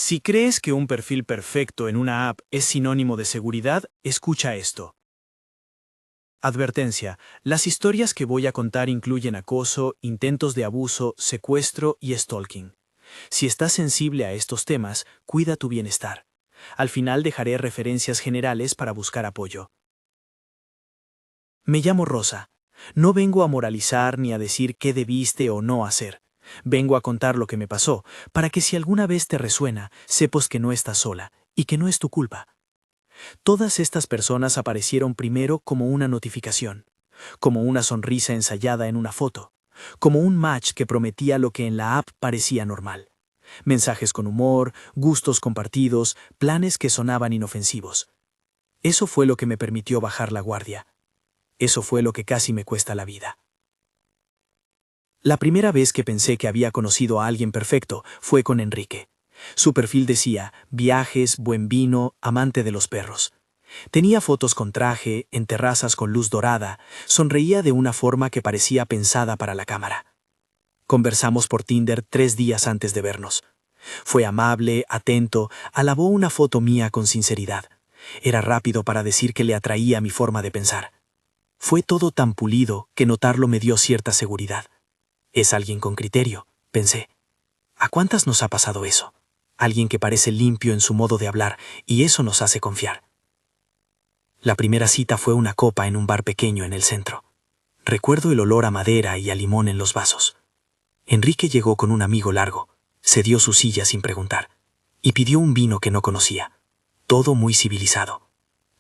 Si crees que un perfil perfecto en una app es sinónimo de seguridad, escucha esto. Advertencia: las historias que voy a contar incluyen acoso, intentos de abuso, secuestro y stalking. Si estás sensible a estos temas, cuida tu bienestar. Al final dejaré referencias generales para buscar apoyo. Me llamo Rosa. No vengo a moralizar ni a decir qué debiste o no hacer. Vengo a contar lo que me pasó, para que si alguna vez te resuena, sepas que no estás sola y que no es tu culpa. Todas estas personas aparecieron primero como una notificación, como una sonrisa ensayada en una foto, como un match que prometía lo que en la app parecía normal. Mensajes con humor, gustos compartidos, planes que sonaban inofensivos. Eso fue lo que me permitió bajar la guardia. Eso fue lo que casi me cuesta la vida. La primera vez que pensé que había conocido a alguien perfecto fue con Enrique. Su perfil decía: viajes, buen vino, amante de los perros. Tenía fotos con traje, en terrazas con luz dorada, sonreía de una forma que parecía pensada para la cámara. Conversamos por Tinder 3 días antes de vernos. Fue amable, atento, alabó una foto mía con sinceridad. Era rápido para decir que le atraía mi forma de pensar. Fue todo tan pulido que notarlo me dio cierta seguridad. Es alguien con criterio, pensé. ¿A cuántas nos ha pasado eso? Alguien que parece limpio en su modo de hablar, y eso nos hace confiar. La primera cita fue una copa en un bar pequeño en el centro. Recuerdo el olor a madera y a limón en los vasos. Enrique llegó con un amigo largo, cedió su silla sin preguntar, y pidió un vino que no conocía. Todo muy civilizado.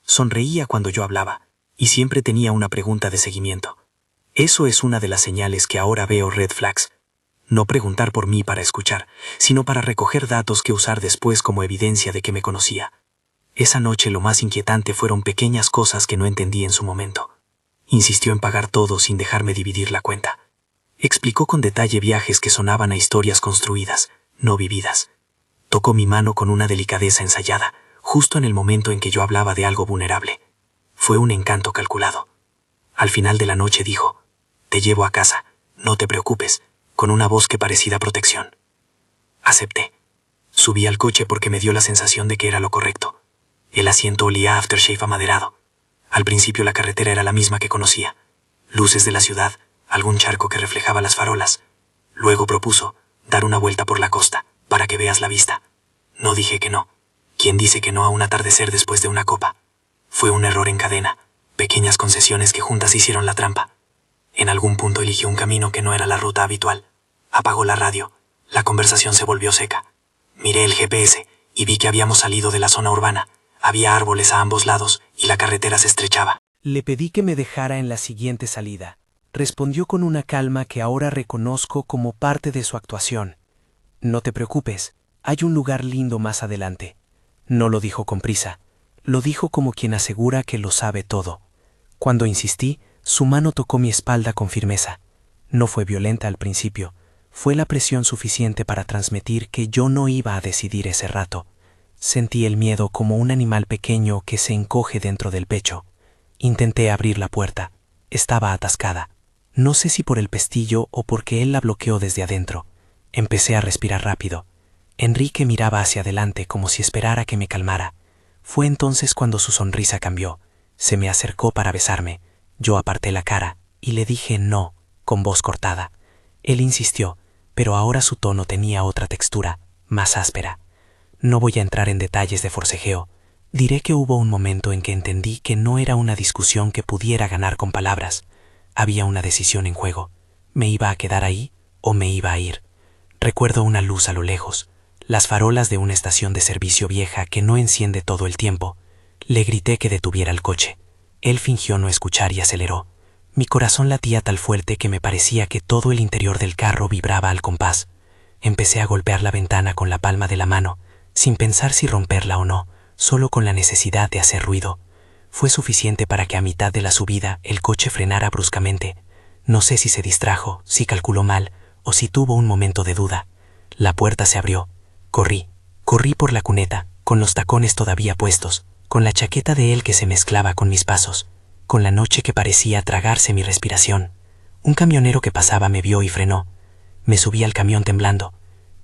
Sonreía cuando yo hablaba, y siempre tenía una pregunta de seguimiento. Eso es una de las señales que ahora veo red flags. No preguntar por mí para escuchar, sino para recoger datos que usar después como evidencia de que me conocía. Esa noche lo más inquietante fueron pequeñas cosas que no entendí en su momento. Insistió en pagar todo sin dejarme dividir la cuenta. Explicó con detalle viajes que sonaban a historias construidas, no vividas. Tocó mi mano con una delicadeza ensayada, justo en el momento en que yo hablaba de algo vulnerable. Fue un encanto calculado. Al final de la noche dijo: «Te llevo a casa, no te preocupes», con una voz que parecía protección. Acepté. Subí al coche porque me dio la sensación de que era lo correcto. El asiento olía a aftershave amaderado. Al principio la carretera era la misma que conocía. Luces de la ciudad, algún charco que reflejaba las farolas. Luego propuso dar una vuelta por la costa, para que veas la vista. No dije que no. ¿Quién dice que no a un atardecer después de una copa? Fue un error en cadena, pequeñas concesiones que juntas hicieron la trampa. En algún punto eligió un camino que no era la ruta habitual. Apagó la radio. La conversación se volvió seca. Miré el GPS y vi que habíamos salido de la zona urbana. Había árboles a ambos lados y la carretera se estrechaba. Le pedí que me dejara en la siguiente salida. Respondió con una calma que ahora reconozco como parte de su actuación. «No te preocupes, hay un lugar lindo más adelante». No lo dijo con prisa. Lo dijo como quien asegura que lo sabe todo. Cuando insistí, su mano tocó mi espalda con firmeza. No fue violenta al principio. Fue la presión suficiente para transmitir que yo no iba a decidir ese rato. Sentí el miedo como un animal pequeño que se encoge dentro del pecho. Intenté abrir la puerta. Estaba atascada. No sé si por el pestillo o porque él la bloqueó desde adentro. Empecé a respirar rápido. Enrique miraba hacia adelante como si esperara que me calmara. Fue entonces cuando su sonrisa cambió. Se me acercó para besarme. Yo aparté la cara y le dije no, con voz cortada. Él insistió, pero ahora su tono tenía otra textura, más áspera. No voy a entrar en detalles de forcejeo. Diré que hubo un momento en que entendí que no era una discusión que pudiera ganar con palabras. Había una decisión en juego. ¿Me iba a quedar ahí o me iba a ir? Recuerdo una luz a lo lejos, las farolas de una estación de servicio vieja que no enciende todo el tiempo. Le grité que detuviera el coche. Él fingió no escuchar y aceleró. Mi corazón latía tal fuerte que me parecía que todo el interior del carro vibraba al compás. Empecé a golpear la ventana con la palma de la mano, sin pensar si romperla o no, solo con la necesidad de hacer ruido. Fue suficiente para que a mitad de la subida el coche frenara bruscamente. No sé si se distrajo, si calculó mal, o si tuvo un momento de duda. La puerta se abrió. Corrí por la cuneta, con los tacones todavía puestos, con la chaqueta de él que se mezclaba con mis pasos, con la noche que parecía tragarse mi respiración. Un camionero que pasaba me vio y frenó. Me subí al camión temblando.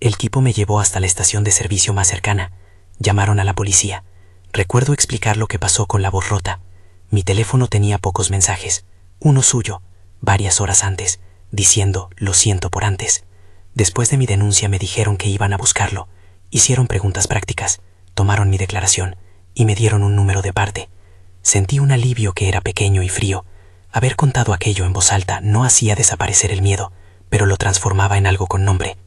El tipo me llevó hasta la estación de servicio más cercana. Llamaron a la policía. Recuerdo explicar lo que pasó con la voz rota. Mi teléfono tenía pocos mensajes. Uno suyo, varias horas antes, diciendo lo siento por antes. Después de mi denuncia me dijeron que iban a buscarlo. Hicieron preguntas prácticas, tomaron mi declaración y me dieron un número de parte. Sentí un alivio que era pequeño y frío. Haber contado aquello en voz alta no hacía desaparecer el miedo, pero lo transformaba en algo con nombre.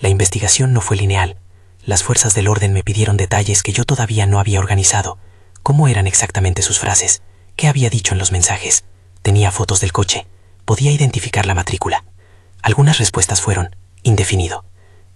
La investigación no fue lineal. Las fuerzas del orden me pidieron detalles que yo todavía no había organizado. ¿Cómo eran exactamente sus frases? ¿Qué había dicho en los mensajes? Tenía fotos del coche. Podía identificar la matrícula. Algunas respuestas fueron indefinido.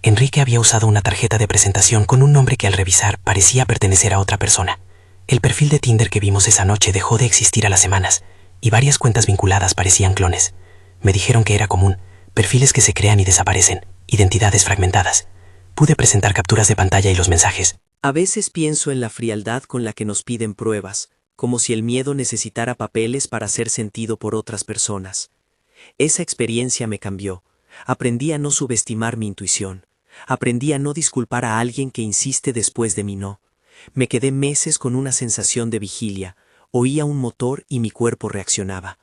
Enrique había usado una tarjeta de presentación con un nombre que al revisar parecía pertenecer a otra persona. El perfil de Tinder que vimos esa noche dejó de existir a las semanas, y varias cuentas vinculadas parecían clones. Me dijeron que era común, perfiles que se crean y desaparecen, identidades fragmentadas. Pude presentar capturas de pantalla y los mensajes. A veces pienso en la frialdad con la que nos piden pruebas, como si el miedo necesitara papeles para ser sentido por otras personas. Esa experiencia me cambió. Aprendí a no subestimar mi intuición. Aprendí a no disculpar a alguien que insiste después de mi no. Me quedé meses con una sensación de vigilia. Oía un motor y mi cuerpo reaccionaba.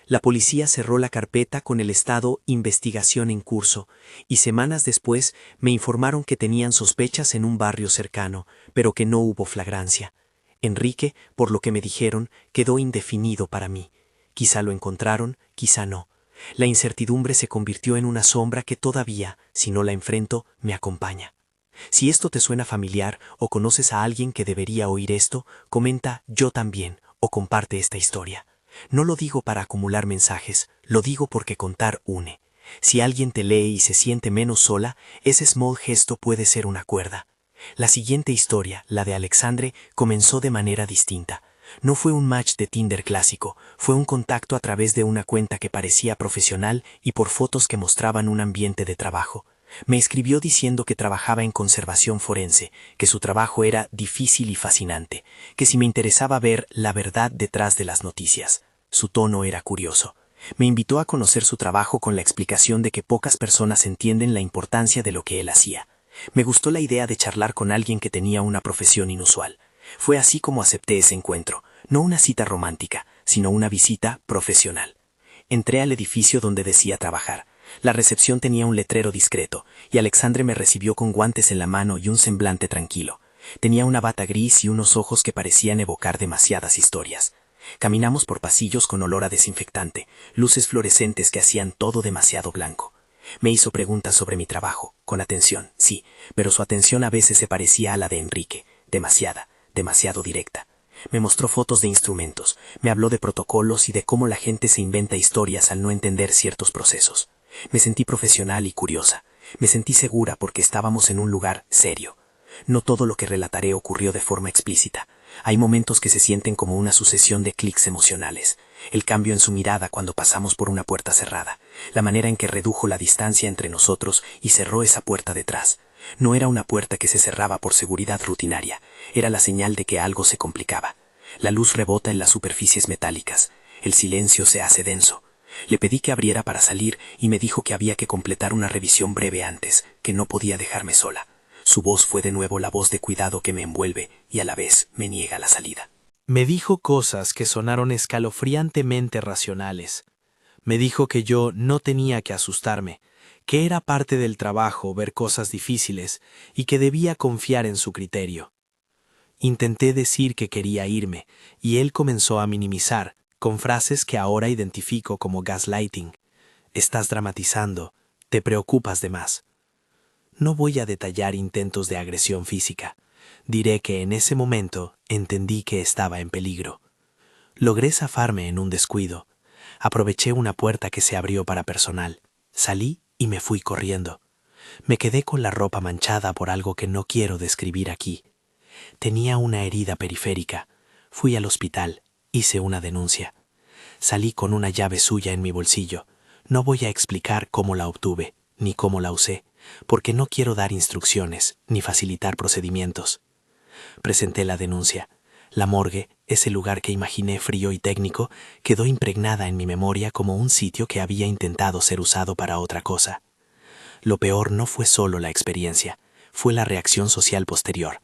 La policía cerró la carpeta con el estado investigación en curso, y semanas después me informaron que tenían sospechas en un barrio cercano, pero que no hubo flagrancia. Enrique, por lo que me dijeron, quedó indefinido para mí. Quizá lo encontraron, quizá no. La incertidumbre se convirtió en una sombra que todavía, si no la enfrento, me acompaña. Si esto te suena familiar o conoces a alguien que debería oír esto, comenta yo también o comparte esta historia. No lo digo para acumular mensajes, lo digo porque contar une. Si alguien te lee y se siente menos sola, ese small gesto puede ser una cuerda. La siguiente historia, la de Alexandre, comenzó de manera distinta. No fue un match de Tinder clásico, fue un contacto a través de una cuenta que parecía profesional y por fotos que mostraban un ambiente de trabajo. Me escribió diciendo que trabajaba en conservación forense, que su trabajo era difícil y fascinante, que si me interesaba ver la verdad detrás de las noticias. Su tono era curioso. Me invitó a conocer su trabajo con la explicación de que pocas personas entienden la importancia de lo que él hacía. Me gustó la idea de charlar con alguien que tenía una profesión inusual. Fue así como acepté ese encuentro, no una cita romántica, sino una visita profesional. Entré al edificio donde decía trabajar. La recepción tenía un letrero discreto, y Alexandre me recibió con guantes en la mano y un semblante tranquilo. Tenía una bata gris y unos ojos que parecían evocar demasiadas historias. Caminamos por pasillos con olor a desinfectante, luces fluorescentes que hacían todo demasiado blanco. Me hizo preguntas sobre mi trabajo, con atención, sí, pero su atención a veces se parecía a la de Enrique, demasiado directa. Me mostró fotos de instrumentos, me habló de protocolos y de cómo la gente se inventa historias al no entender ciertos procesos. Me sentí profesional y curiosa. Me sentí segura porque estábamos en un lugar serio. No todo lo que relataré ocurrió de forma explícita. Hay momentos que se sienten como una sucesión de clics emocionales. El cambio en su mirada cuando pasamos por una puerta cerrada. La manera en que redujo la distancia entre nosotros y cerró esa puerta detrás. No era una puerta que se cerraba por seguridad rutinaria. Era la señal de que algo se complicaba. La luz rebota en las superficies metálicas. El silencio se hace denso. Le pedí que abriera para salir y me dijo que había que completar una revisión breve antes, que no podía dejarme sola. Su voz fue de nuevo la voz de cuidado que me envuelve y a la vez me niega la salida. Me dijo cosas que sonaron escalofriantemente racionales. Me dijo que yo no tenía que asustarme, que era parte del trabajo ver cosas difíciles y que debía confiar en su criterio. Intenté decir que quería irme y él comenzó a minimizar, con frases que ahora identifico como gaslighting. Estás dramatizando, te preocupas de más. No voy a detallar intentos de agresión física. Diré que en ese momento entendí que estaba en peligro. Logré zafarme en un descuido. Aproveché una puerta que se abrió para personal. Salí y me fui corriendo. Me quedé con la ropa manchada por algo que no quiero describir aquí. Tenía una herida periférica. Fui al hospital. Hice una denuncia. Salí con una llave suya en mi bolsillo. No voy a explicar cómo la obtuve, ni cómo la usé, porque no quiero dar instrucciones, ni facilitar procedimientos. Presenté la denuncia. La morgue, ese lugar que imaginé frío y técnico, quedó impregnada en mi memoria como un sitio que había intentado ser usado para otra cosa. Lo peor no fue solo la experiencia, fue la reacción social posterior.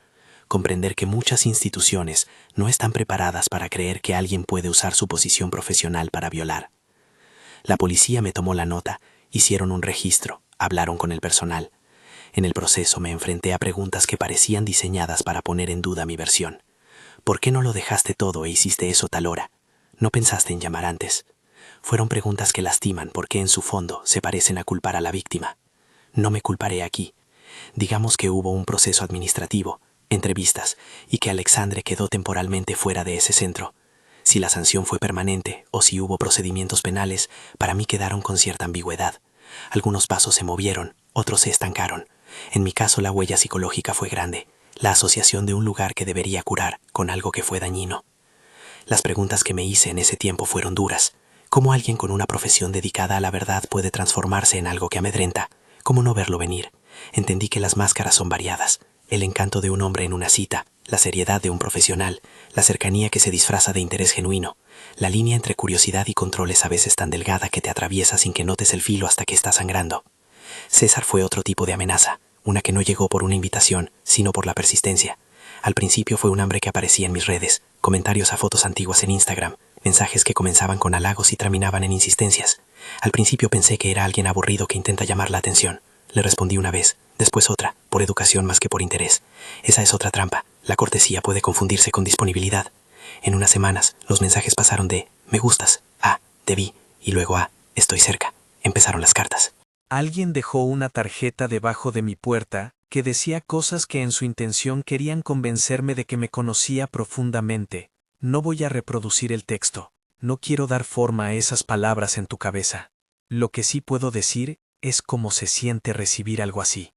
Comprender que muchas instituciones no están preparadas para creer que alguien puede usar su posición profesional para violar. La policía me tomó la nota, hicieron un registro, hablaron con el personal. En el proceso me enfrenté a preguntas que parecían diseñadas para poner en duda mi versión. ¿Por qué no lo dejaste todo e hiciste eso tal hora? ¿No pensaste en llamar antes? Fueron preguntas que lastiman porque en su fondo se parecen a culpar a la víctima. No me culparé aquí. Digamos que hubo un proceso administrativo, entrevistas, y que Alexandre quedó temporalmente fuera de ese centro. Si la sanción fue permanente o si hubo procedimientos penales, para mí quedaron con cierta ambigüedad. Algunos pasos se movieron, otros se estancaron. En mi caso la huella psicológica fue grande, la asociación de un lugar que debería curar con algo que fue dañino. Las preguntas que me hice en ese tiempo fueron duras. ¿Cómo alguien con una profesión dedicada a la verdad puede transformarse en algo que amedrenta? ¿Cómo no verlo venir? Entendí que las máscaras son variadas. El encanto de un hombre en una cita, la seriedad de un profesional, la cercanía que se disfraza de interés genuino. La línea entre curiosidad y control es a veces tan delgada que te atraviesa sin que notes el filo hasta que está sangrando. César fue otro tipo de amenaza, una que no llegó por una invitación, sino por la persistencia. Al principio fue un hambre que aparecía en mis redes, comentarios a fotos antiguas en Instagram, mensajes que comenzaban con halagos y terminaban en insistencias. Al principio pensé que era alguien aburrido que intenta llamar la atención. Le respondí una vez, después otra, por educación más que por interés. Esa es otra trampa, la cortesía puede confundirse con disponibilidad. En unas semanas, los mensajes pasaron de «me gustas» a «te vi» y luego a «estoy cerca». Empezaron las cartas. Alguien dejó una tarjeta debajo de mi puerta que decía cosas que en su intención querían convencerme de que me conocía profundamente. No voy a reproducir el texto. No quiero dar forma a esas palabras en tu cabeza. Lo que sí puedo decir es cómo se siente recibir algo así.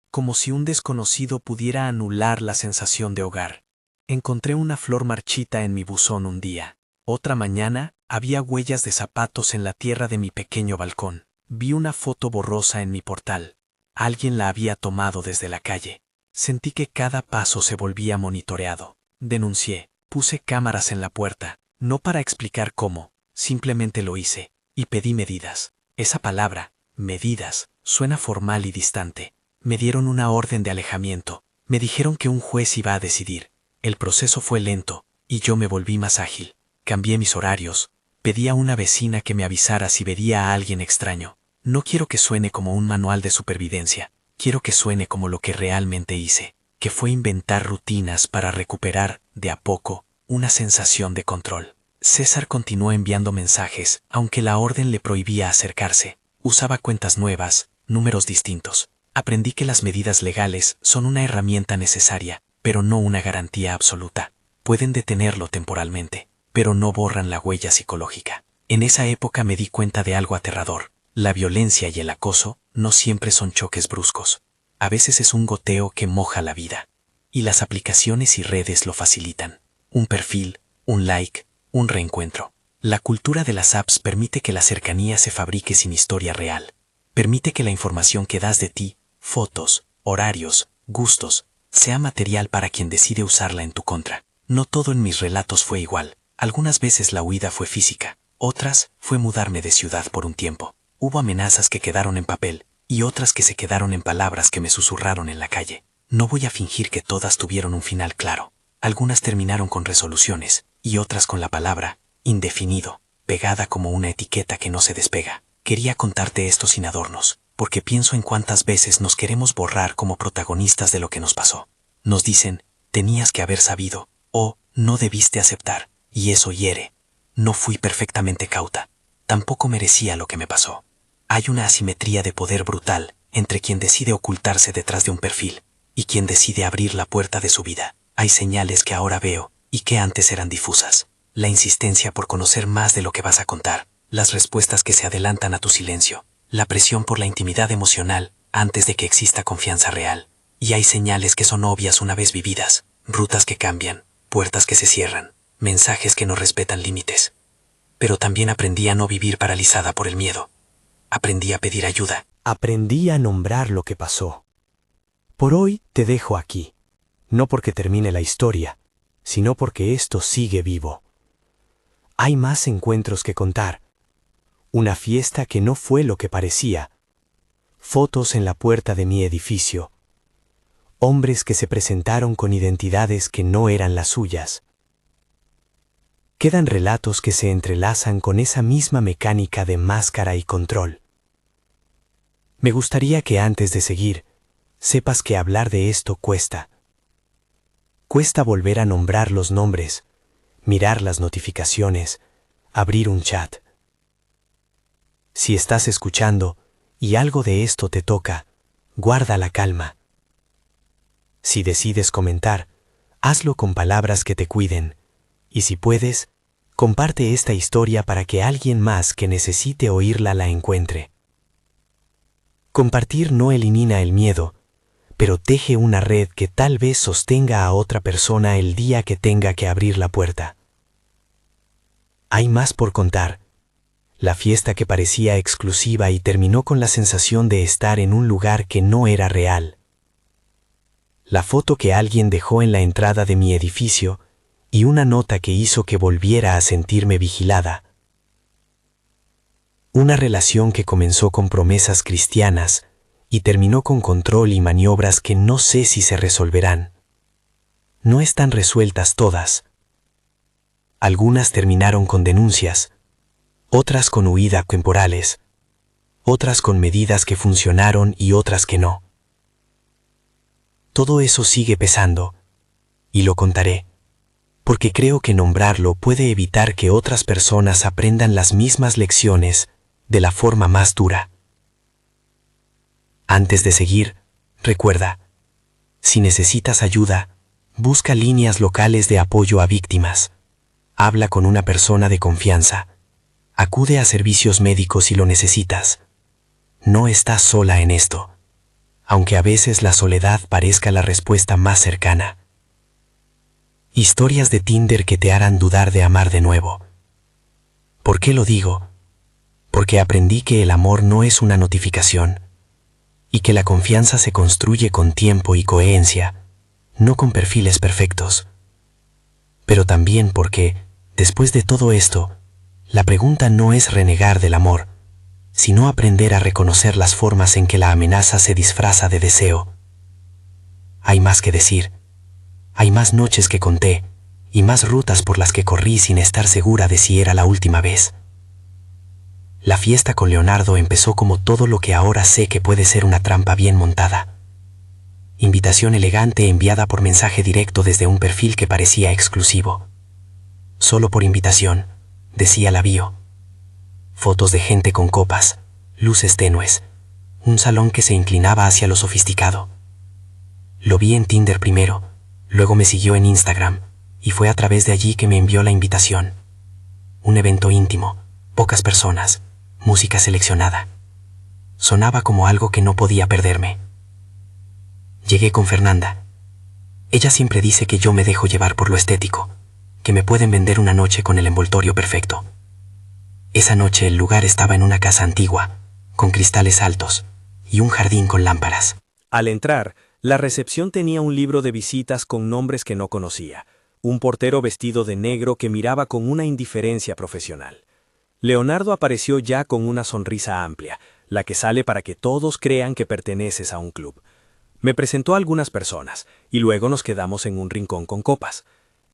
Como si un desconocido pudiera anular la sensación de hogar. Encontré una flor marchita en mi buzón un día. Otra mañana, había huellas de zapatos en la tierra de mi pequeño balcón. Vi una foto borrosa en mi portal. Alguien la había tomado desde la calle. Sentí que cada paso se volvía monitoreado. Denuncié. Puse cámaras en la puerta. No para explicar cómo, simplemente lo hice. Y pedí medidas. Esa palabra, medidas, suena formal y distante. Me dieron una orden de alejamiento. Me dijeron que un juez iba a decidir. El proceso fue lento, y yo me volví más ágil. Cambié mis horarios. Pedí a una vecina que me avisara si vería a alguien extraño. No quiero que suene como un manual de supervivencia. Quiero que suene como lo que realmente hice, que fue inventar rutinas para recuperar, de a poco, una sensación de control. César continuó enviando mensajes, aunque la orden le prohibía acercarse. Usaba cuentas nuevas, números distintos. Aprendí que las medidas legales son una herramienta necesaria, pero no una garantía absoluta. Pueden detenerlo temporalmente, pero no borran la huella psicológica. En esa época me di cuenta de algo aterrador. La violencia y el acoso no siempre son choques bruscos. A veces es un goteo que moja la vida. Y las aplicaciones y redes lo facilitan. Un perfil, un like, un reencuentro. La cultura de las apps permite que la cercanía se fabrique sin historia real. Permite que la información que das de ti, fotos, horarios, gustos, sea material para quien decide usarla en tu contra. No todo en mis relatos fue igual. Algunas veces la huida fue física, otras fue mudarme de ciudad por un tiempo. Hubo amenazas que quedaron en papel, y otras que se quedaron en palabras que me susurraron en la calle. No voy a fingir que todas tuvieron un final claro. Algunas terminaron con resoluciones, y otras con la palabra, indefinido, pegada como una etiqueta que no se despega. Quería contarte esto sin adornos, porque pienso en cuántas veces nos queremos borrar como protagonistas de lo que nos pasó. Nos dicen, tenías que haber sabido, o no debiste aceptar, y eso hiere. No fui perfectamente cauta. Tampoco merecía lo que me pasó. Hay una asimetría de poder brutal entre quien decide ocultarse detrás de un perfil y quien decide abrir la puerta de su vida. Hay señales que ahora veo y que antes eran difusas. La insistencia por conocer más de lo que vas a contar, las respuestas que se adelantan a tu silencio, la presión por la intimidad emocional antes de que exista confianza real. Y hay señales que son obvias una vez vividas, rutas que cambian, puertas que se cierran, mensajes que no respetan límites. Pero también aprendí a no vivir paralizada por el miedo. Aprendí a pedir ayuda. Aprendí a nombrar lo que pasó. Por hoy te dejo aquí. No porque termine la historia, sino porque esto sigue vivo. Hay más encuentros que contar. Una fiesta que no fue lo que parecía. fotos en la puerta de mi edificio, hombres que se presentaron con identidades que no eran las suyas. Quedan relatos que se entrelazan con esa misma mecánica de máscara y control. Me gustaría que antes de seguir, sepas que hablar de esto cuesta. Cuesta volver a nombrar los nombres, mirar las notificaciones, abrir un chat. Si estás escuchando y algo de esto te toca, guarda la calma. Si decides comentar, hazlo con palabras que te cuiden, y si puedes, comparte esta historia para que alguien más que necesite oírla la encuentre. Compartir no elimina el miedo, pero teje una red que tal vez sostenga a otra persona el día que tenga que abrir la puerta. Hay más por contar. La fiesta que parecía exclusiva y terminó con la sensación de estar en un lugar que no era real. La foto que alguien dejó en la entrada de mi edificio y una nota que hizo que volviera a sentirme vigilada. Una relación que comenzó con promesas cristianas y terminó con control y maniobras que no sé si se resolverán. No están resueltas todas. Algunas terminaron con denuncias, otras con huida temporales, otras con medidas que funcionaron y otras que no. Todo eso sigue pesando, y lo contaré, porque creo que nombrarlo puede evitar que otras personas aprendan las mismas lecciones de la forma más dura. Antes de seguir, recuerda, si necesitas ayuda, busca líneas locales de apoyo a víctimas. Habla con una persona de confianza. Acude a servicios médicos si lo necesitas. No estás sola en esto, aunque a veces la soledad parezca la respuesta más cercana. Historias de Tinder que te harán dudar de amar de nuevo. ¿Por qué lo digo? Porque aprendí que el amor no es una notificación, y que la confianza se construye con tiempo y coherencia, no con perfiles perfectos. Pero también porque, después de todo esto, la pregunta no es renegar del amor, sino aprender a reconocer las formas en que la amenaza se disfraza de deseo. Hay más que decir. Hay más noches que conté, y más rutas por las que corrí sin estar segura de si era la última vez. La fiesta con Leonardo empezó como todo lo que ahora sé que puede ser una trampa bien montada. Invitación elegante enviada por mensaje directo desde un perfil que parecía exclusivo. Solo por invitación, decía la bio. Fotos de gente con copas, luces tenues, un salón que se inclinaba hacia lo sofisticado. Lo vi en Tinder primero, luego me siguió en Instagram, y fue a través de allí que me envió la invitación. Un evento íntimo, pocas personas, música seleccionada. Sonaba como algo que no podía perderme. Llegué con Fernanda. Ella siempre dice que yo me dejo llevar por lo estético, que me pueden vender una noche con el envoltorio perfecto. Esa noche el lugar estaba en una casa antigua, con cristales altos, y un jardín con lámparas. Al entrar, la recepción tenía un libro de visitas con nombres que no conocía, un portero vestido de negro que miraba con una indiferencia profesional. Leonardo apareció ya con una sonrisa amplia, la que sale para que todos crean que perteneces a un club. Me presentó a algunas personas, y luego nos quedamos en un rincón con copas.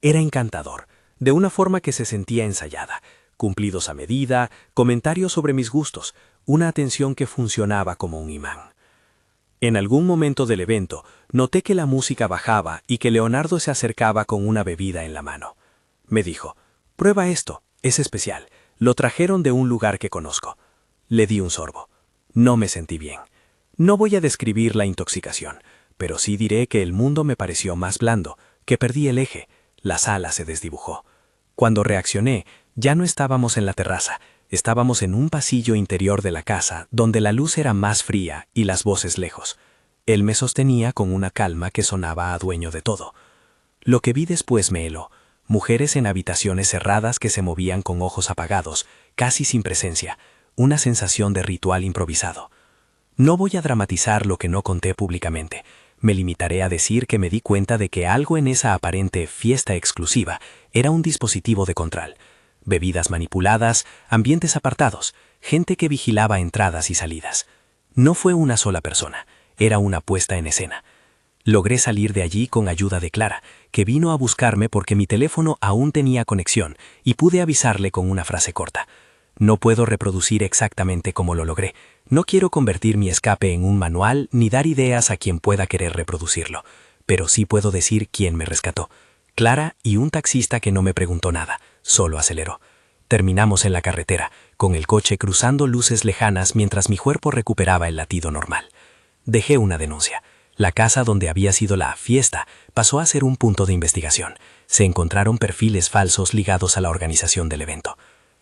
Era encantador, de una forma que se sentía ensayada, cumplidos a medida, comentarios sobre mis gustos, una atención que funcionaba como un imán. En algún momento del evento, noté que la música bajaba y que Leonardo se acercaba con una bebida en la mano. Me dijo, «Prueba esto, es especial, lo trajeron de un lugar que conozco». Le di un sorbo. No me sentí bien. No voy a describir la intoxicación, pero sí diré que el mundo me pareció más blando, que perdí el eje, la sala se desdibujó. Cuando reaccioné, ya no estábamos en la terraza, estábamos en un pasillo interior de la casa, donde la luz era más fría y las voces lejos. Él me sostenía con una calma que sonaba a dueño de todo. Lo que vi después me heló. Mujeres en habitaciones cerradas que se movían con ojos apagados, casi sin presencia, una sensación de ritual improvisado. No voy a dramatizar lo que no conté públicamente. Me limitaré a decir que me di cuenta de que algo en esa aparente fiesta exclusiva era un dispositivo de control. Bebidas manipuladas, ambientes apartados, gente que vigilaba entradas y salidas. No fue una sola persona, era una puesta en escena. Logré salir de allí con ayuda de Clara, que vino a buscarme porque mi teléfono aún tenía conexión y pude avisarle con una frase corta. No puedo reproducir exactamente cómo lo logré. No quiero convertir mi escape en un manual ni dar ideas a quien pueda querer reproducirlo, pero sí puedo decir quién me rescató. Clara y un taxista que no me preguntó nada, solo aceleró. Terminamos en la carretera, con el coche cruzando luces lejanas mientras mi cuerpo recuperaba el latido normal. Dejé una denuncia. La casa donde había sido la fiesta pasó a ser un punto de investigación. Se encontraron perfiles falsos ligados a la organización del evento.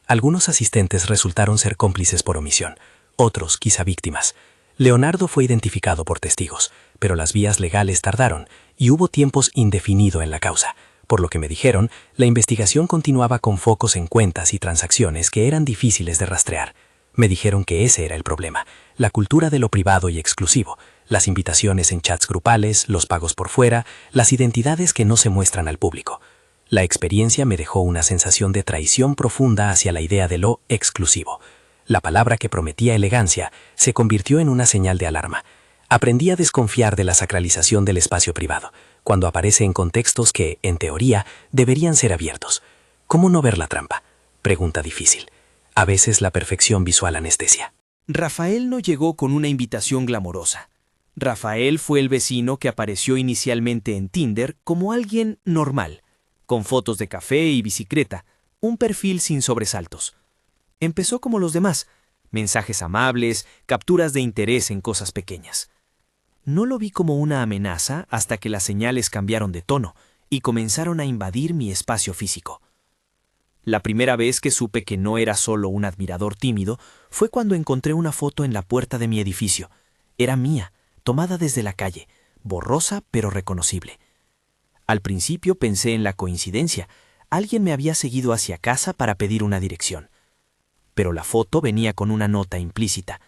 Algunos asistentes resultaron ser cómplices por omisión, otros quizá víctimas. Leonardo fue identificado por testigos, pero las vías legales tardaron y hubo tiempos indefinidos en la causa. Por lo que me dijeron, la investigación continuaba con focos en cuentas y transacciones que eran difíciles de rastrear. Me dijeron que ese era el problema, la cultura de lo privado y exclusivo, las invitaciones en chats grupales, los pagos por fuera, las identidades que no se muestran al público. La experiencia me dejó una sensación de traición profunda hacia la idea de lo exclusivo. La palabra que prometía elegancia se convirtió en una señal de alarma. Aprendí a desconfiar de la sacralización del espacio privado, cuando aparece en contextos que, en teoría, deberían ser abiertos. ¿Cómo no ver la trampa? Pregunta difícil. A veces la perfección visual anestesia. Rafael no llegó con una invitación glamorosa. Rafael fue el vecino que apareció inicialmente en Tinder como alguien normal, con fotos de café y bicicleta, un perfil sin sobresaltos. Empezó como los demás, mensajes amables, capturas de interés en cosas pequeñas. No lo vi como una amenaza hasta que las señales cambiaron de tono y comenzaron a invadir mi espacio físico. La primera vez que supe que no era solo un admirador tímido fue cuando encontré una foto en la puerta de mi edificio. Era mía, tomada desde la calle, borrosa pero reconocible. Al principio pensé en la coincidencia. Alguien me había seguido hacia casa para pedir una dirección. Pero la foto venía con una nota implícita.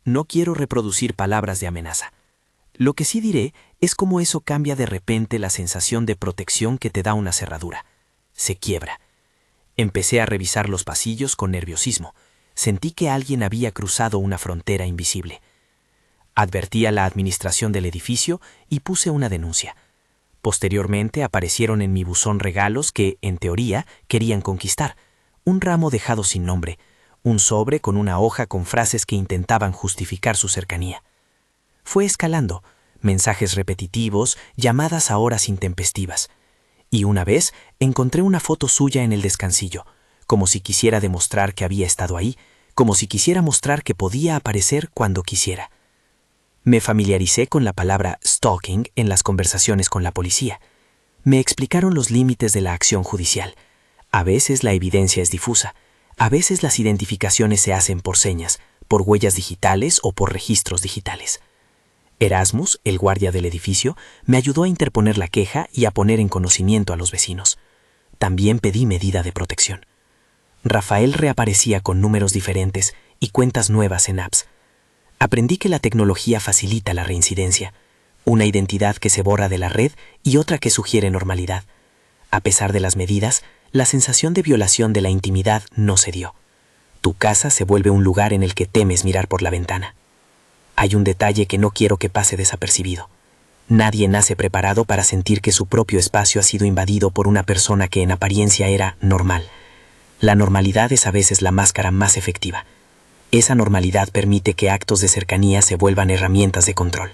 No quiero reproducir palabras de amenaza. Lo que sí diré es cómo eso cambia de repente la sensación de protección que te da una cerradura. Se quiebra. Empecé a revisar los pasillos con nerviosismo. Sentí que alguien había cruzado una frontera invisible. Advertí a la administración del edificio y puse una denuncia. Posteriormente aparecieron en mi buzón regalos que, en teoría, querían conquistar. Un ramo dejado sin nombre, un sobre con una hoja con frases que intentaban justificar su cercanía. Fue escalando, mensajes repetitivos, llamadas a horas intempestivas. Y una vez encontré una foto suya en el descansillo, como si quisiera demostrar que había estado ahí, como si quisiera mostrar que podía aparecer cuando quisiera. Me familiaricé con la palabra stalking en las conversaciones con la policía. Me explicaron los límites de la acción judicial. A veces la evidencia es difusa. A veces las identificaciones se hacen por señas, por huellas digitales o por registros digitales. Erasmus, el guardia del edificio, me ayudó a interponer la queja y a poner en conocimiento a los vecinos. También pedí medida de protección. Rafael reaparecía con números diferentes y cuentas nuevas en apps. Aprendí que la tecnología facilita la reincidencia, una identidad que se borra de la red y otra que sugiere normalidad. A pesar de las medidas, la sensación de violación de la intimidad no se dio. Tu casa se vuelve un lugar en el que temes mirar por la ventana. Hay un detalle que no quiero que pase desapercibido. Nadie nace preparado para sentir que su propio espacio ha sido invadido por una persona que en apariencia era normal. La normalidad es a veces la máscara más efectiva. Esa normalidad permite que actos de cercanía se vuelvan herramientas de control.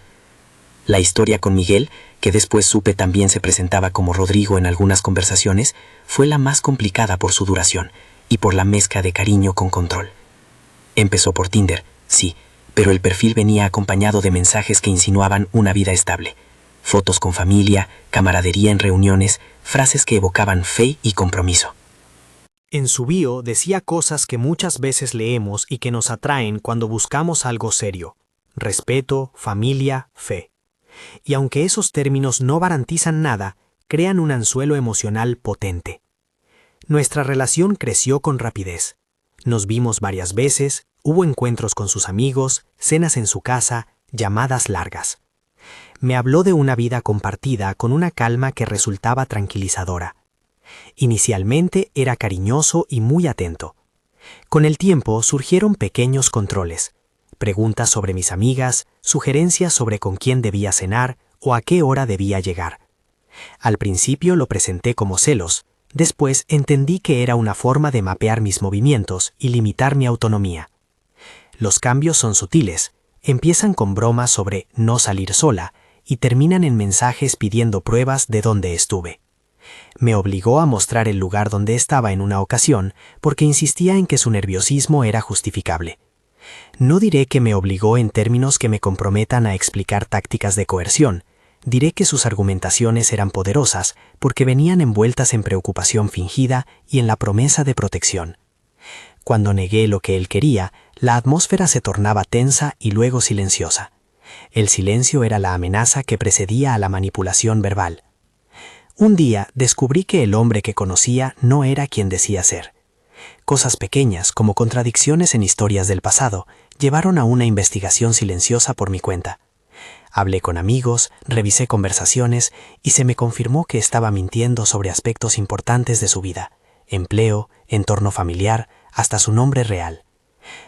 La historia con Miguel, que después supe también se presentaba como Rodrigo en algunas conversaciones, fue la más complicada por su duración y por la mezcla de cariño con control. Empezó por Tinder, sí, pero el perfil venía acompañado de mensajes que insinuaban una vida estable. Fotos con familia, camaradería en reuniones, frases que evocaban fe y compromiso. En su bio decía cosas que muchas veces leemos y que nos atraen cuando buscamos algo serio: respeto, familia, fe. Y aunque esos términos no garantizan nada, crean un anzuelo emocional potente. Nuestra relación creció con rapidez. Nos vimos varias veces, hubo encuentros con sus amigos, cenas en su casa, llamadas largas. Me habló de una vida compartida con una calma que resultaba tranquilizadora. Inicialmente era cariñoso y muy atento. Con el tiempo surgieron pequeños controles. preguntas sobre mis amigas, sugerencias sobre con quién debía cenar o a qué hora debía llegar. Al principio lo presenté como celos, después entendí que era una forma de mapear mis movimientos y limitar mi autonomía. Los cambios son sutiles, empiezan con bromas sobre no salir sola y terminan en mensajes pidiendo pruebas de dónde estuve. Me obligó a mostrar el lugar donde estaba en una ocasión porque insistía en que su nerviosismo era justificable. No diré que me obligó en términos que me comprometan a explicar tácticas de coerción, diré que sus argumentaciones eran poderosas porque venían envueltas en preocupación fingida y en la promesa de protección. Cuando negué lo que él quería, la atmósfera se tornaba tensa y luego silenciosa. El silencio era la amenaza que precedía a la manipulación verbal. Un día descubrí que el hombre que conocía no era quien decía ser. Cosas pequeñas, como contradicciones en historias del pasado, llevaron a una investigación silenciosa por mi cuenta. Hablé con amigos, revisé conversaciones y se me confirmó que estaba mintiendo sobre aspectos importantes de su vida: empleo, entorno familiar, hasta su nombre real.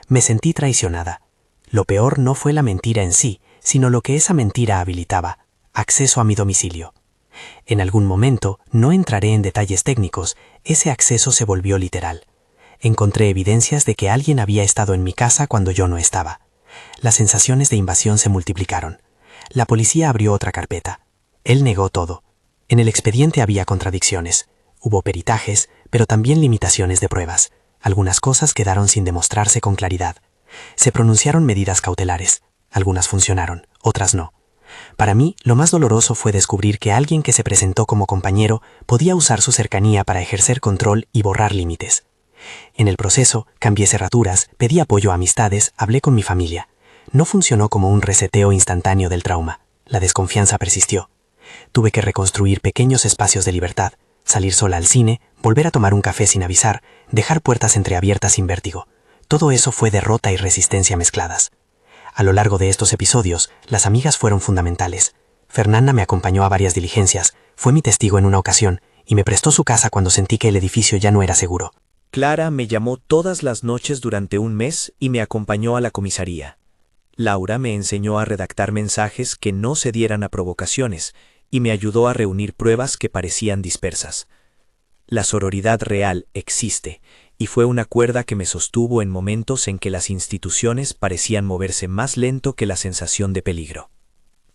Me sentí traicionada. Lo peor no fue la mentira en sí, sino lo que esa mentira habilitaba: acceso a mi domicilio. En algún momento, no entraré en detalles técnicos, ese acceso se volvió literal. Encontré evidencias de que alguien había estado en mi casa cuando yo no estaba. Las sensaciones de invasión se multiplicaron. La policía abrió otra carpeta. Él negó todo. En el expediente había contradicciones. Hubo peritajes, pero también limitaciones de pruebas. Algunas cosas quedaron sin demostrarse con claridad. Se pronunciaron medidas cautelares. Algunas funcionaron, otras no. Para mí, lo más doloroso fue descubrir que alguien que se presentó como compañero podía usar su cercanía para ejercer control y borrar límites. En el proceso, cambié cerraduras, pedí apoyo a amistades, hablé con mi familia. No funcionó como un reseteo instantáneo del trauma. La desconfianza persistió. Tuve que reconstruir pequeños espacios de libertad, salir sola al cine, volver a tomar un café sin avisar, dejar puertas entreabiertas sin vértigo. Todo eso fue derrota y resistencia mezcladas. A lo largo de estos episodios, las amigas fueron fundamentales. Fernanda me acompañó a varias diligencias, fue mi testigo en una ocasión y me prestó su casa cuando sentí que el edificio ya no era seguro. Clara me llamó todas las noches durante un mes y me acompañó a la comisaría. Laura me enseñó a redactar mensajes que no cedieran a provocaciones y me ayudó a reunir pruebas que parecían dispersas. La sororidad real existe y fue una cuerda que me sostuvo en momentos en que las instituciones parecían moverse más lento que la sensación de peligro.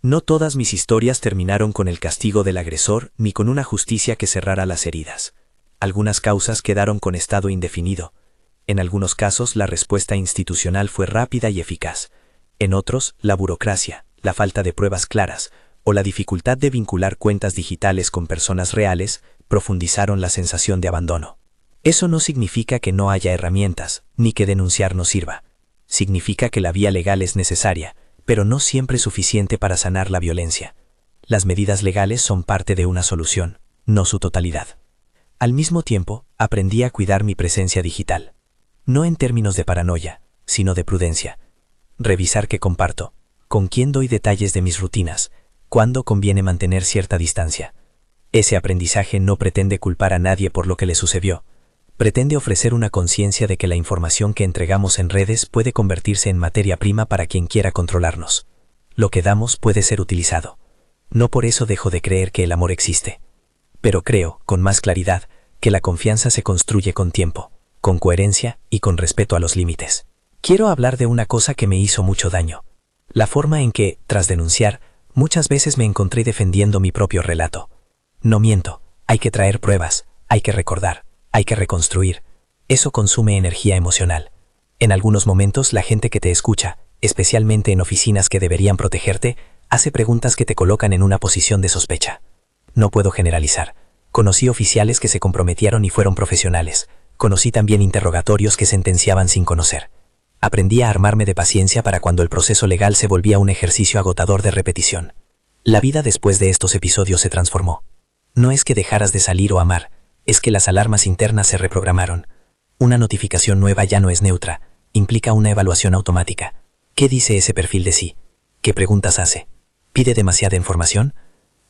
No todas mis historias terminaron con el castigo del agresor ni con una justicia que cerrara las heridas. Algunas causas quedaron con estado indefinido. En algunos casos la respuesta institucional fue rápida y eficaz. En otros, la burocracia, la falta de pruebas claras o la dificultad de vincular cuentas digitales con personas reales profundizaron la sensación de abandono. Eso no significa que no haya herramientas, ni que denunciar no sirva. Significa que la vía legal es necesaria, pero no siempre suficiente para sanar la violencia. Las medidas legales son parte de una solución, no su totalidad. Al mismo tiempo, aprendí a cuidar mi presencia digital. No en términos de paranoia, sino de prudencia. Revisar qué comparto, con quién doy detalles de mis rutinas, cuándo conviene mantener cierta distancia. Ese aprendizaje no pretende culpar a nadie por lo que le sucedió. Pretende ofrecer una conciencia de que la información que entregamos en redes puede convertirse en materia prima para quien quiera controlarnos. Lo que damos puede ser utilizado. No por eso dejo de creer que el amor existe. Pero creo, con más claridad, que la confianza se construye con tiempo, con coherencia y con respeto a los límites. Quiero hablar de una cosa que me hizo mucho daño. La forma en que, tras denunciar, muchas veces me encontré defendiendo mi propio relato. No miento, hay que traer pruebas, hay que recordar, hay que reconstruir. Eso consume energía emocional. En algunos momentos la gente que te escucha, especialmente en oficinas que deberían protegerte, hace preguntas que te colocan en una posición de sospecha. No puedo generalizar. Conocí oficiales que se comprometieron y fueron profesionales. Conocí también interrogatorios que sentenciaban sin conocer. Aprendí a armarme de paciencia para cuando el proceso legal se volvía un ejercicio agotador de repetición. La vida después de estos episodios se transformó. No es que dejaras de salir o amar, es que las alarmas internas se reprogramaron. Una notificación nueva ya no es neutra, implica una evaluación automática. ¿Qué dice ese perfil de sí? ¿Qué preguntas hace? ¿Pide demasiada información?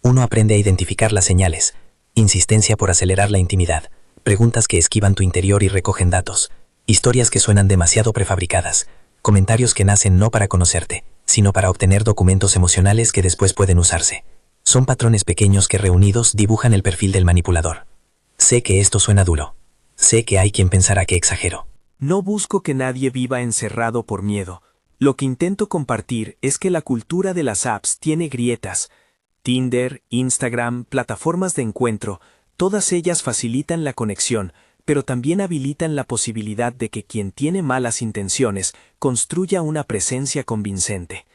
Uno aprende a identificar las señales. Insistencia por acelerar la intimidad. Preguntas que esquivan tu interior y recogen datos. Historias que suenan demasiado prefabricadas. Comentarios que nacen no para conocerte, sino para obtener documentos emocionales que después pueden usarse. Son patrones pequeños que reunidos dibujan el perfil del manipulador. Sé que esto suena duro. Sé que hay quien pensará que exagero. No busco que nadie viva encerrado por miedo. Lo que intento compartir es que la cultura de las apps tiene grietas. Tinder, Instagram, plataformas de encuentro, todas ellas facilitan la conexión, pero también habilitan la posibilidad de que quien tiene malas intenciones construya una presencia convincente.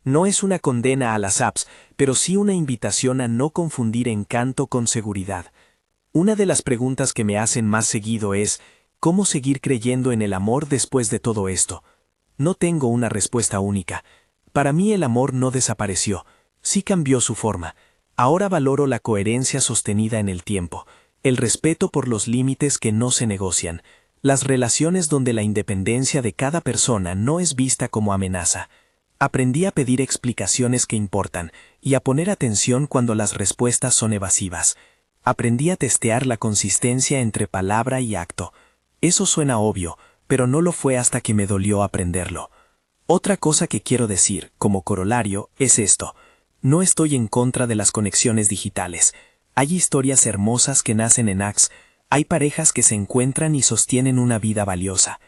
No es una condena a las apps, pero sí una invitación a no confundir encanto con seguridad. Una de las preguntas que me hacen más seguido es, ¿cómo seguir creyendo en el amor después de todo esto? No tengo una respuesta única. Para mí el amor no desapareció, sí cambió su forma. Ahora valoro la coherencia sostenida en el tiempo, el respeto por los límites que no se negocian, las relaciones donde la independencia de cada persona no es vista como amenaza. Aprendí a pedir explicaciones que importan y a poner atención cuando las respuestas son evasivas. Aprendí a testear la consistencia entre palabra y acto. Eso suena obvio, pero no lo fue hasta que me dolió aprenderlo. Otra cosa que quiero decir, como corolario, es esto. No estoy en contra de las conexiones digitales. Hay historias hermosas que nacen en apps, hay parejas que se encuentran y sostienen una vida valiosa.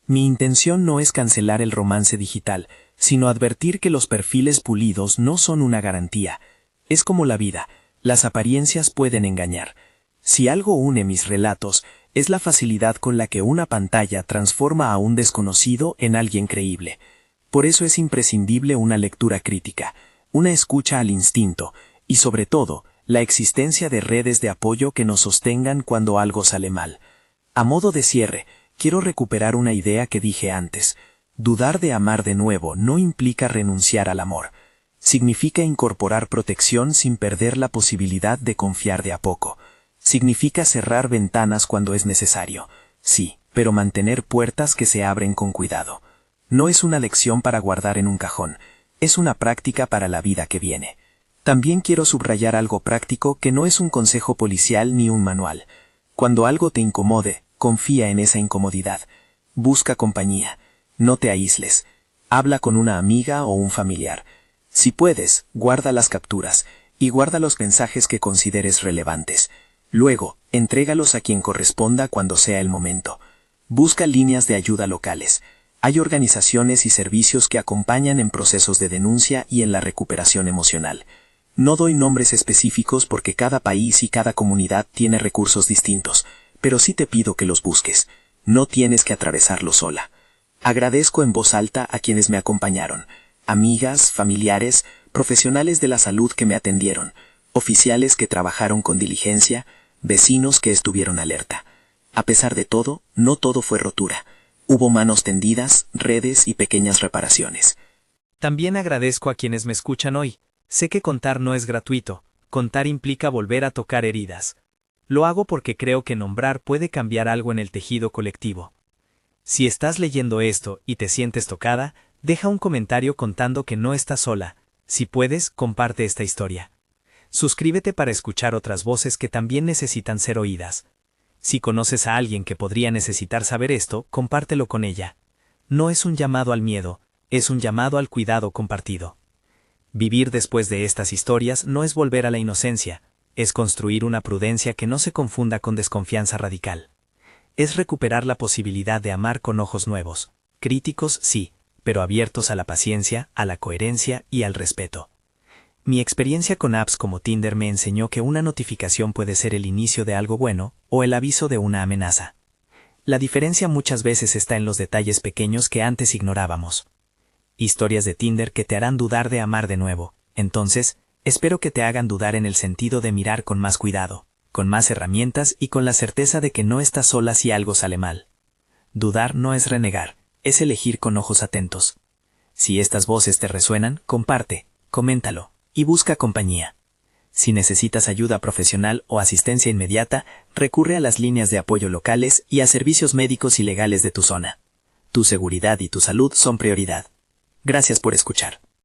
Mi intención no es cancelar el romance digital, sino advertir que los perfiles pulidos no son una garantía. Es como la vida, las apariencias pueden engañar. Si algo une mis relatos, es la facilidad con la que una pantalla transforma a un desconocido en alguien creíble. Por eso es imprescindible una lectura crítica, una escucha al instinto, y sobre todo, la existencia de redes de apoyo que nos sostengan cuando algo sale mal. A modo de cierre, quiero recuperar una idea que dije antes. Dudar de amar de nuevo no implica renunciar al amor. Significa incorporar protección sin perder la posibilidad de confiar de a poco. Significa cerrar ventanas cuando es necesario. Sí, pero mantener puertas que se abren con cuidado. No es una lección para guardar en un cajón. Es una práctica para la vida que viene. También quiero subrayar algo práctico que no es un consejo policial ni un manual. Cuando algo te incomode, confía en esa incomodidad. Busca compañía. No te aísles. Habla con una amiga o un familiar. Si puedes, guarda las capturas y guarda los mensajes que consideres relevantes. Luego, entrégalos a quien corresponda cuando sea el momento. Busca líneas de ayuda locales. Hay organizaciones y servicios que acompañan en procesos de denuncia y en la recuperación emocional. No doy nombres específicos porque cada país y cada comunidad tiene recursos distintos, pero sí te pido que los busques. No tienes que atravesarlo sola. Agradezco en voz alta a quienes me acompañaron, amigas, familiares, profesionales de la salud que me atendieron, oficiales que trabajaron con diligencia, vecinos que estuvieron alerta. A pesar de todo, no todo fue rotura. Hubo manos tendidas, redes y pequeñas reparaciones. También agradezco a quienes me escuchan hoy. Sé que contar no es gratuito, contar implica volver a tocar heridas. Lo hago porque creo que nombrar puede cambiar algo en el tejido colectivo. Si estás leyendo esto y te sientes tocada, deja un comentario contando que no estás sola. Si puedes, comparte esta historia. Suscríbete para escuchar otras voces que también necesitan ser oídas. Si conoces a alguien que podría necesitar saber esto, compártelo con ella. No es un llamado al miedo, es un llamado al cuidado compartido. Vivir después de estas historias no es volver a la inocencia, es construir una prudencia que no se confunda con desconfianza radical. Es recuperar la posibilidad de amar con ojos nuevos, críticos sí, pero abiertos a la paciencia, a la coherencia y al respeto. Mi experiencia con apps como Tinder me enseñó que una notificación puede ser el inicio de algo bueno o el aviso de una amenaza. La diferencia muchas veces está en los detalles pequeños que antes ignorábamos. Historias de Tinder que te harán dudar de amar de nuevo. Entonces, espero que te hagan dudar en el sentido de mirar con más cuidado, con más herramientas y con la certeza de que no estás sola si algo sale mal. Dudar no es renegar, es elegir con ojos atentos. Si estas voces te resuenan, comparte, coméntalo y busca compañía. Si necesitas ayuda profesional o asistencia inmediata, recurre a las líneas de apoyo locales y a servicios médicos y legales de tu zona. Tu seguridad y tu salud son prioridad. Gracias por escuchar.